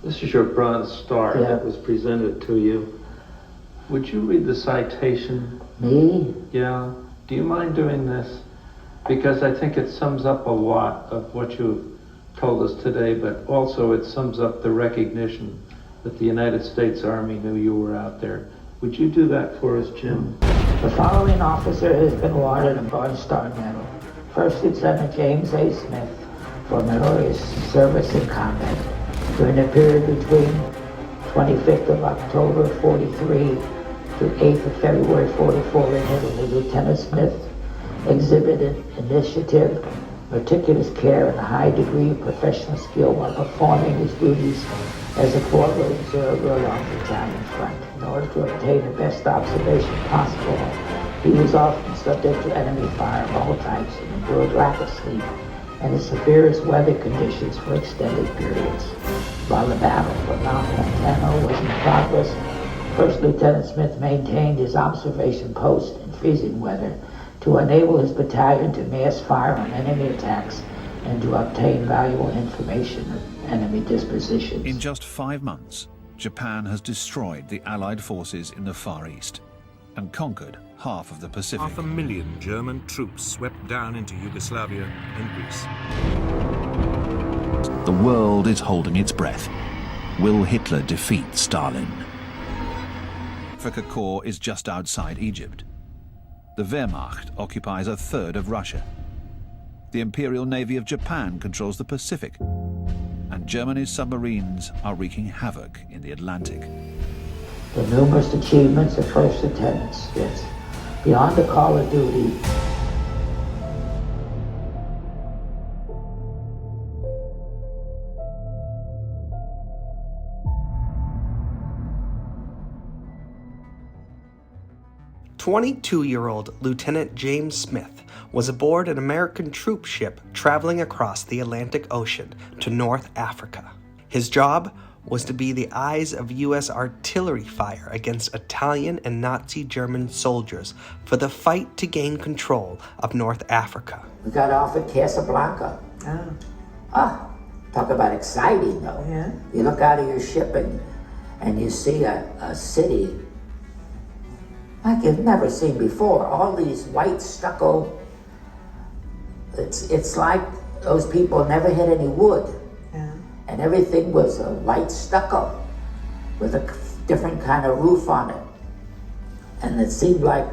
This is your Bronze Star that was presented to you. Would you read the citation? Me? Yeah. Do you mind doing this? Because I think it sums up a lot of what you told us today, but also it sums up the recognition that the United States Army knew you were out there. Would you do that for us, Jim? The following officer has been awarded a Bronze Star Medal. First Lieutenant James A. Smith for meritorious service in combat during the period between 25th of October 43 to 8th of February 44 in Italy. Lieutenant Smith exhibited initiative, meticulous care, and a high degree of professional skill while performing his duties as a forward observer along the Italian front. In order to obtain the best observation possible, he was often subject to enemy fire of all types and endured lack of sleep and the severest weather conditions for extended periods. While the battle for Mount Pantano was in progress, First Lieutenant Smith maintained his observation post in freezing weather to enable his battalion to mass fire on enemy attacks and to obtain valuable information of enemy dispositions. In just 5 months, Japan has destroyed the Allied forces in the Far East and conquered half of the Pacific. 500,000 German troops swept down into Yugoslavia and Greece. The world is holding its breath. Will Hitler defeat Stalin? Africa Corps is just outside Egypt. The Wehrmacht occupies a third of Russia. The Imperial Navy of Japan controls the Pacific, and Germany's submarines are wreaking havoc in the Atlantic. The numerous achievements of First Lieutenant Smith beyond the call of duty "22-year-old Lieutenant James Smith was aboard an American troop ship traveling across the Atlantic Ocean to North Africa. His job was to be the eyes of U.S. artillery fire against Italian and Nazi German soldiers for the fight to gain control of North Africa. We got off at Casablanca. Talk about exciting, though. Yeah. You look out of your ship and you see a city like you've never seen before. All these white stucco. It's like those people never hit any wood. Yeah. And everything was a white stucco with a different kind of roof on it. And it seemed like,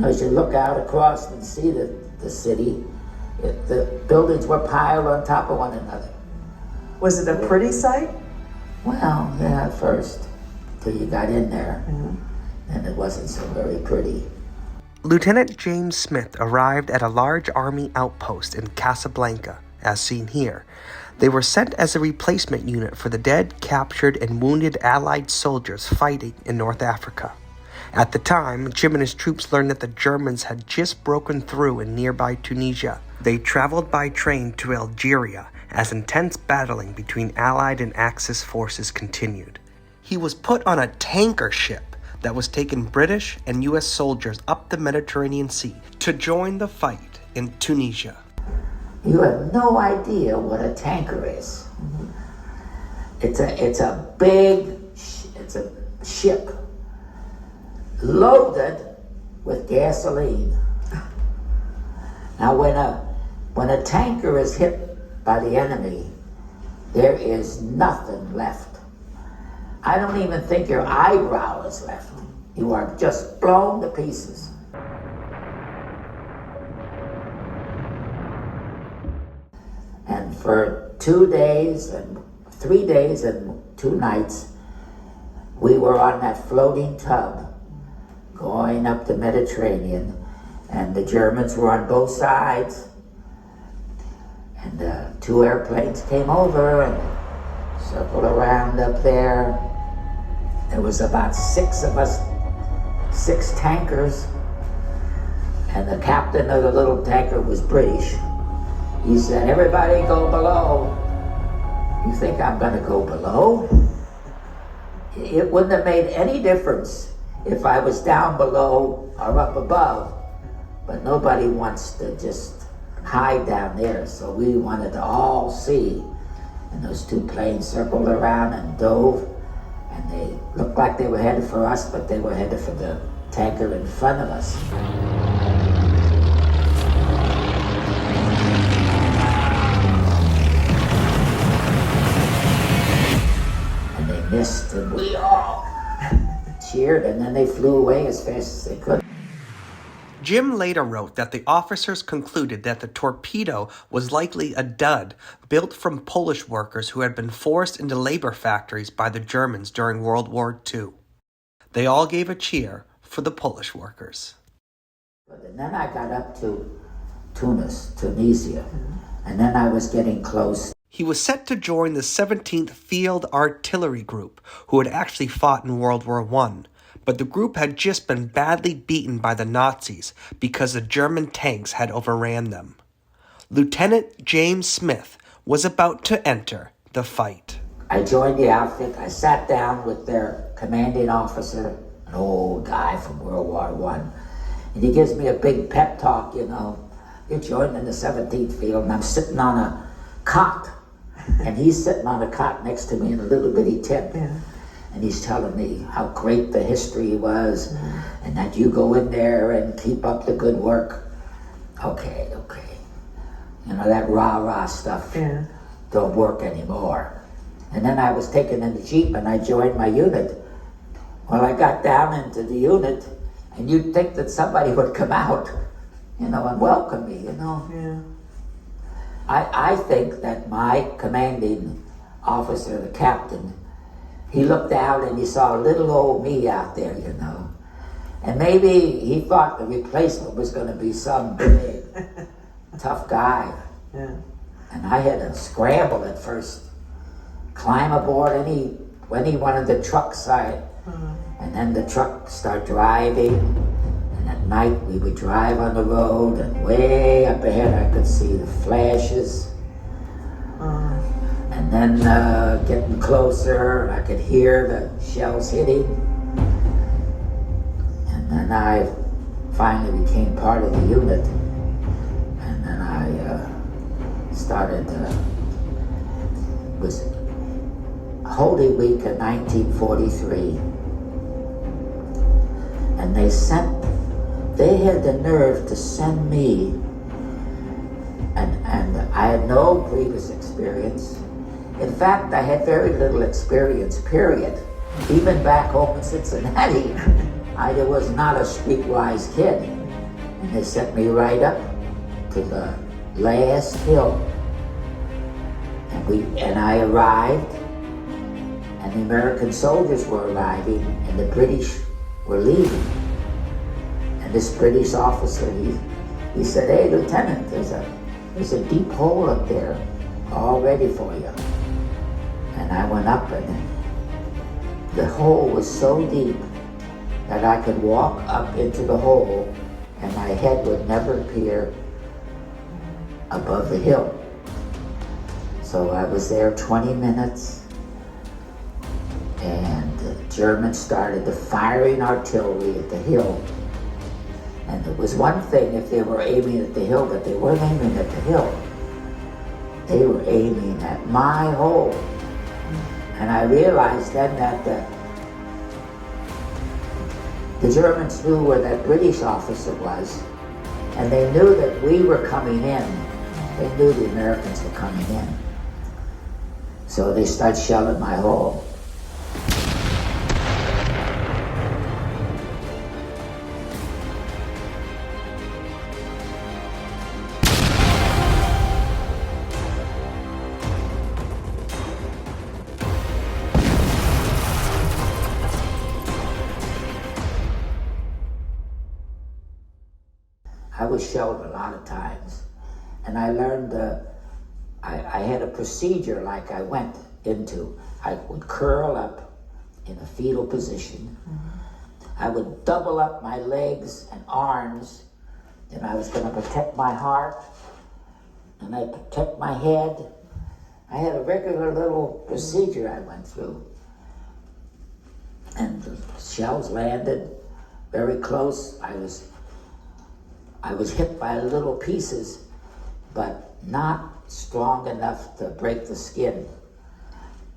as you look out across and see the city, the buildings were piled on top of one another. Was it a pretty sight? Well, yeah, at first, till you got in there, and it wasn't so very pretty. Lieutenant James Smith arrived at a large army outpost in Casablanca, as seen here. They were sent as a replacement unit for the dead, captured, and wounded Allied soldiers fighting in North Africa. At the time, Jim and his troops learned that the Germans had just broken through in nearby Tunisia. They traveled by train to Algeria as intense battling between Allied and Axis forces continued. He was put on a tanker ship that was taking British and U.S. soldiers up the Mediterranean Sea to join the fight in Tunisia. You have no idea what a tanker is. It's a big ship loaded with gasoline. Now, when a tanker is hit by the enemy, there is nothing left. I don't even think your eyebrow is left. You are just blown to pieces. And for 3 days and 2 nights, we were on that floating tub going up the Mediterranean, and the Germans were on both sides. And 2 airplanes came over and circled around up there. There was about 6 of us, 6 tankers, and the captain of the little tanker was British. He said, "Everybody go below." You think I'm gonna go below? It wouldn't have made any difference if I was down below or up above, but nobody wants to just hide down there, so we wanted to all see. and those two planes circled around and dove, and they looked like they were headed for us, but they were headed for the tanker in front of us. And they missed, and we all cheered, and then they flew away as fast as they could. Jim later wrote that the officers concluded that the torpedo was likely a dud built from Polish workers who had been forced into labor factories by the Germans during World War II. They all gave a cheer for the Polish workers. And then I got up to Tunisia, and then I was getting close. He was set to join the 17th Field Artillery Group, who had actually fought in World War I, but the group had just been badly beaten by the Nazis because the German tanks had overran them. Lieutenant James Smith was about to enter the fight. I joined the outfit. I sat down with their commanding officer, an old guy from World War I, and he gives me a big pep talk, you know. You're joining the 17th Field, and I'm sitting on a cot, and he's sitting on a cot next to me in a little bitty tent. Yeah. And he's telling me how great the history was, and that you go in there and keep up the good work. Okay. You know, that rah-rah stuff don't work anymore. And then I was taken in the Jeep and I joined my unit. Well, I got down into the unit, and you'd think that somebody would come out, you know, and welcome me, you know. Yeah. I think that my commanding officer, the captain, he looked out and he saw little old me out there, you know. And maybe he thought the replacement was going to be some big, tough guy. Yeah. And I had to scramble at first, climb aboard any one of the truck side. And then the truck start driving. And at night we would drive on the road, and way up ahead I could see the flashes. And then getting closer, I could hear the shells hitting. And then I finally became part of the unit. And then I started, it was Holy Week of 1943. And they had the nerve to send me, and I had no previous experience. In fact, I had very little experience, period. Even back home in Cincinnati, I was not a streetwise kid. And they sent me right up to the last hill. And I arrived, and the American soldiers were arriving, and the British were leaving. And this British officer, he said, "Hey, Lieutenant, there's a deep hole up there, all ready for you." And I went up, and the hole was so deep that I could walk up into the hole and my head would never appear above the hill. So I was there 20 minutes, and the Germans started the firing artillery at the hill. And it was one thing if they were aiming at the hill, but they weren't aiming at the hill. They were aiming at my hole. And I realized then that the Germans knew where that British officer was, and they knew that we were coming in. They knew the Americans were coming in. So they started shelling my hole. I was shelled a lot of times, and I learned, I had a procedure like I went into. I would curl up in a fetal position. I would double up my legs and arms, and I was going to protect my heart, and I'd protect my head. I had a regular little procedure I went through. And the shells landed very close. I was hit by little pieces, but not strong enough to break the skin.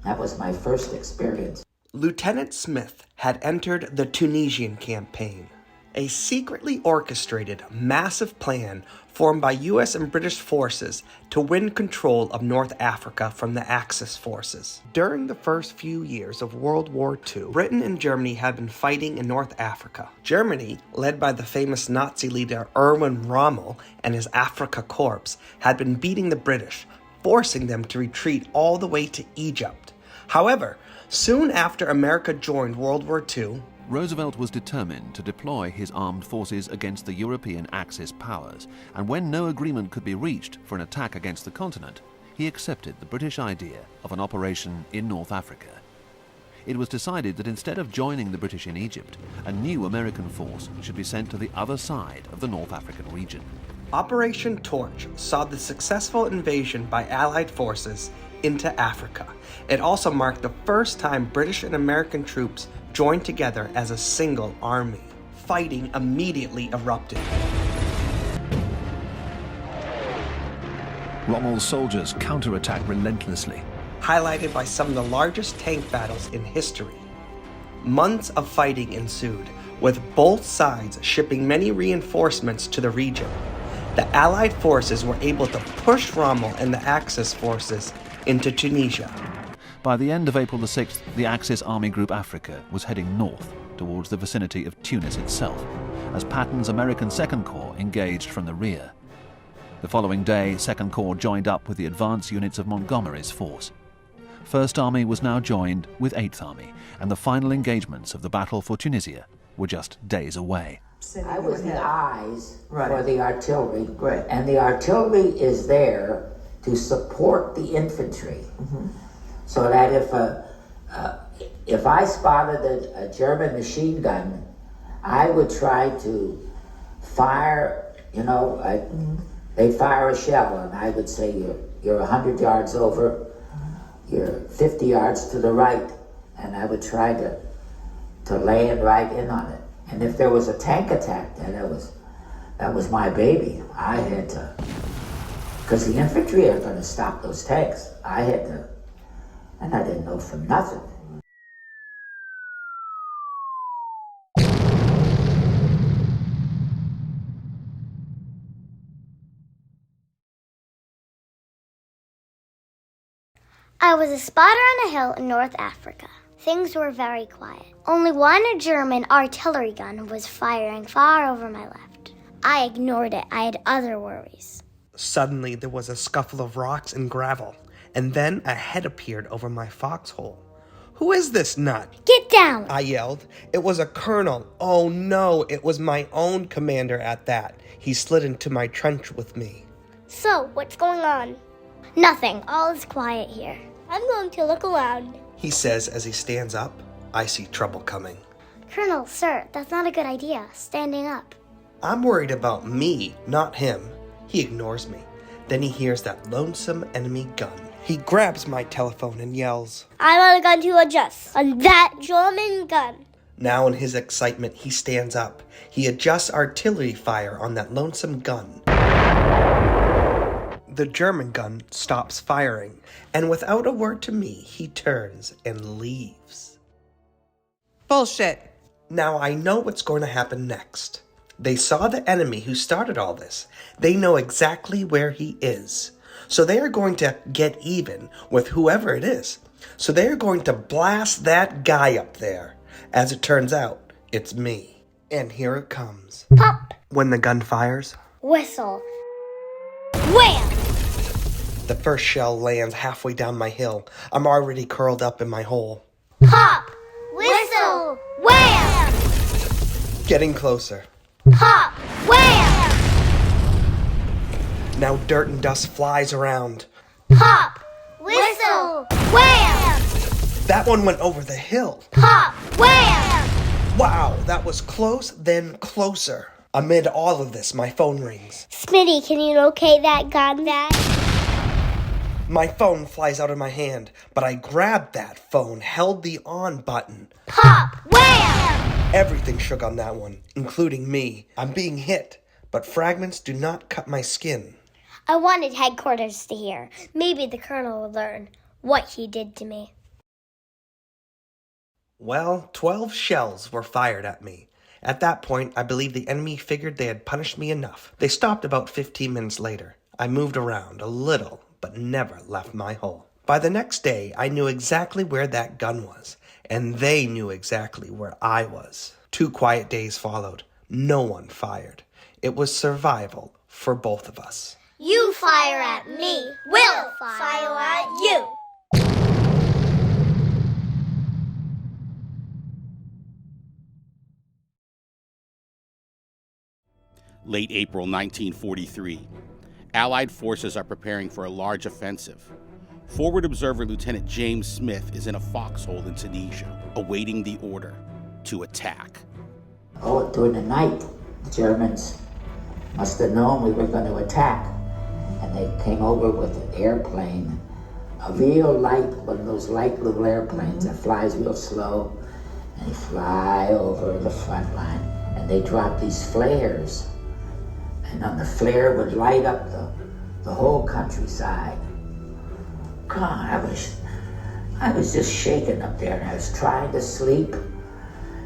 That was my first experience. Lieutenant Smith had entered the Tunisian Campaign, a secretly orchestrated, massive plan formed by U.S. and British forces to win control of North Africa from the Axis forces. During the first few years of World War II, Britain and Germany had been fighting in North Africa. Germany, led by the famous Nazi leader Erwin Rommel and his Afrika Korps, had been beating the British, forcing them to retreat all the way to Egypt. However, soon after America joined World War II, Roosevelt was determined to deploy his armed forces against the European Axis powers, and when no agreement could be reached for an attack against the continent, he accepted the British idea of an operation in North Africa. It was decided that instead of joining the British in Egypt, a new American force should be sent to the other side of the North African region. Operation Torch saw the successful invasion by Allied forces into Africa. It also marked the first time British and American troops joined together as a single army. Fighting immediately erupted. Rommel's soldiers counterattacked relentlessly. Highlighted by some of the largest tank battles in history. Months of fighting ensued, with both sides shipping many reinforcements to the region. The Allied forces were able to push Rommel and the Axis forces into Tunisia. By the end of April the 6th, the Axis Army Group Africa was heading north towards the vicinity of Tunis itself, as Patton's American Second Corps engaged from the rear. The following day, Second Corps joined up with the advance units of Montgomery's force. First Army was now joined with Eighth Army, and the final engagements of the battle for Tunisia were just days away. I was the eyes Right. for the artillery. Right. And the artillery is there to support the infantry. So that if I spotted a German machine gun, I would try to fire, they'd fire a shell and I would say, you're 100 yards over, you're 50 yards to the right, and I would try to land right in on it. And if there was a tank attack, then that was my baby. I had to, because the infantry are going to stop those tanks. I had to, and I didn't know from nothing. I was a spotter on a hill in North Africa. Things were very quiet. Only one German artillery gun was firing far over my left. I ignored it. I had other worries. Suddenly, there was a scuffle of rocks and gravel, and then a head appeared over my foxhole. "Who is this nut?" Get down! I yelled. It was a colonel. Oh no, it was my own commander at that. He slid into my trench with me. So, what's going on? Nothing. All is quiet here. I'm going to look around. He says as he stands up. I see trouble coming. Colonel, sir, that's not a good idea. Standing up. I'm worried about me, not him. He ignores me. Then he hears that lonesome enemy gun. He grabs my telephone and yells. I want a gun to adjust on that German gun. Now in his excitement, he stands up. He adjusts artillery fire on that lonesome gun. The German gun stops firing, and without a word to me, he turns and leaves. Bullshit! Now I know what's going to happen next. They saw the enemy who started all this. They know exactly where he is. So they are going to get even with whoever it is. So they are going to blast that guy up there. As it turns out, it's me. And here it comes. Pop! When the gun fires, Whistle. Wham! the first shell lands halfway down my hill. I'm already curled up in my hole. Pop! Whistle! Wham! Getting closer. Pop! Wham! Now dirt and dust flies around. Pop! Whistle! Wham! That one went over the hill. Pop! Wham! Wow, that was close, then closer. Amid all of this, my phone rings. Smitty, can you locate that gun? My phone flies out of my hand, but I grabbed that phone, held the on button. Pop! Wham! Everything shook on that one, including me. I'm being hit, but fragments do not cut my skin. I wanted headquarters to hear. Maybe the colonel will learn what he did to me. Well, 12 shells were fired at me. At that point, I believe the enemy figured they had punished me enough. They stopped about 15 minutes later. I moved around a little, but never left my hole. By the next day, I knew exactly where that gun was, and they knew exactly where I was. 2 quiet days followed. No one fired. It was survival for both of us. You fire at me, we'll fire at you. Late April 1943. Allied forces are preparing for a large offensive. Forward observer Lieutenant James Smith is in a foxhole in Tunisia, awaiting the order to attack. During the night, the Germans must have known we were going to attack. And they came over with an airplane, a real light, one of those light little airplanes that flies real slow. And they fly over the front line, and they drop these flares. And then the flare would light up the whole countryside. God, I was just shaking up there, and I was trying to sleep.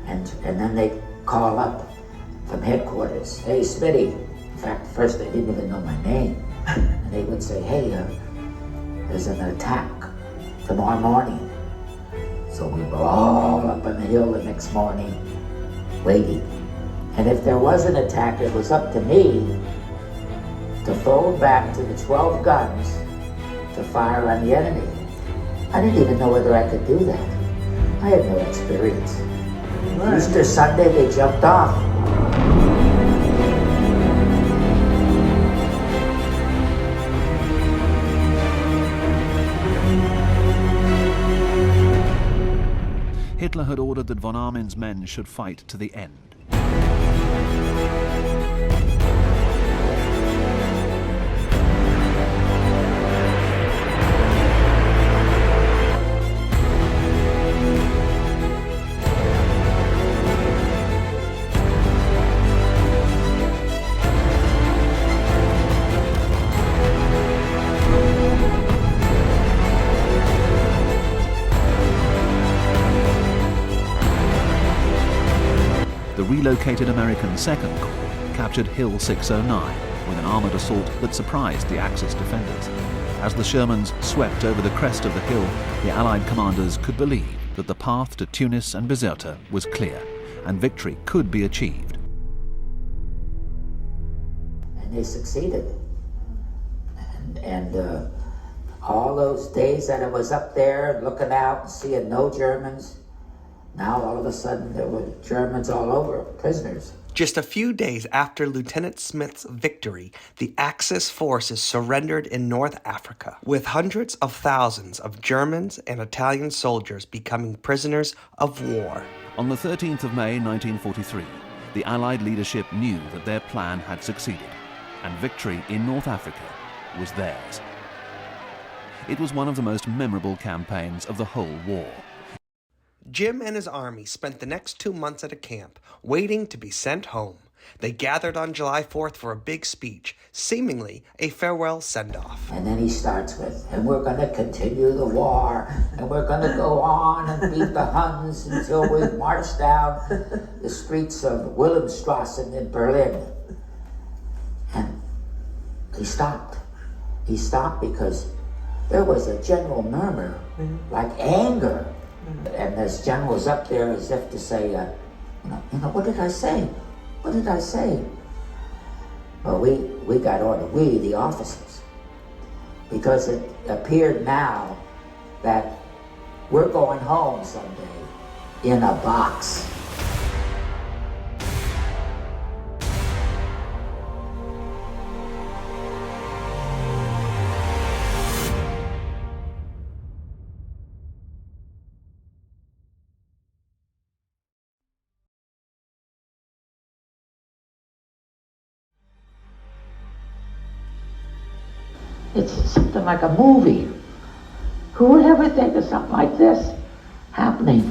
And then they call up from headquarters, "Hey, Smitty." In fact, first they didn't even know my name. And they would say, "Hey, there's an attack tomorrow morning." So we were all up on the hill the next morning, waiting. And if there was an attack, it was up to me to fold back to the 12 guns to fire on the enemy. I didn't even know whether I could do that. I had no experience. Right. Easter Sunday, they jumped off. Hitler had ordered that von Armin's men should fight to the end. The relocated American Second Corps captured Hill 609 with an armoured assault that surprised the Axis defenders. As the Shermans swept over the crest of the hill, the Allied commanders could believe that the path to Tunis and Bizerta was clear, and victory could be achieved. And they succeeded. And all those days that I was up there looking out and seeing no Germans, now all of a sudden there were Germans all over, prisoners. Just a few days after Lieutenant Smith's victory, the Axis forces surrendered in North Africa, with hundreds of thousands of Germans and Italian soldiers becoming prisoners of war. On the 13th of May 1943, the Allied leadership knew that their plan had succeeded, and victory in North Africa was theirs. It was one of the most memorable campaigns of the whole war. Jim and his army spent the next 2 months at a camp, waiting to be sent home. They gathered on July 4th for a big speech, seemingly a farewell send-off. And then he starts with, "And we're going to continue the war, and we're going to go on and beat the Huns until we march down the streets of Wilhelmstrasse in Berlin." And he stopped. He stopped because there was a general murmur, like anger. And this general's up there as if to say, what did I say? What did I say? Well, we got order, we, the officers, because it appeared now that we're going home someday in a box. It's something like a movie. Who would ever think of something like this happening?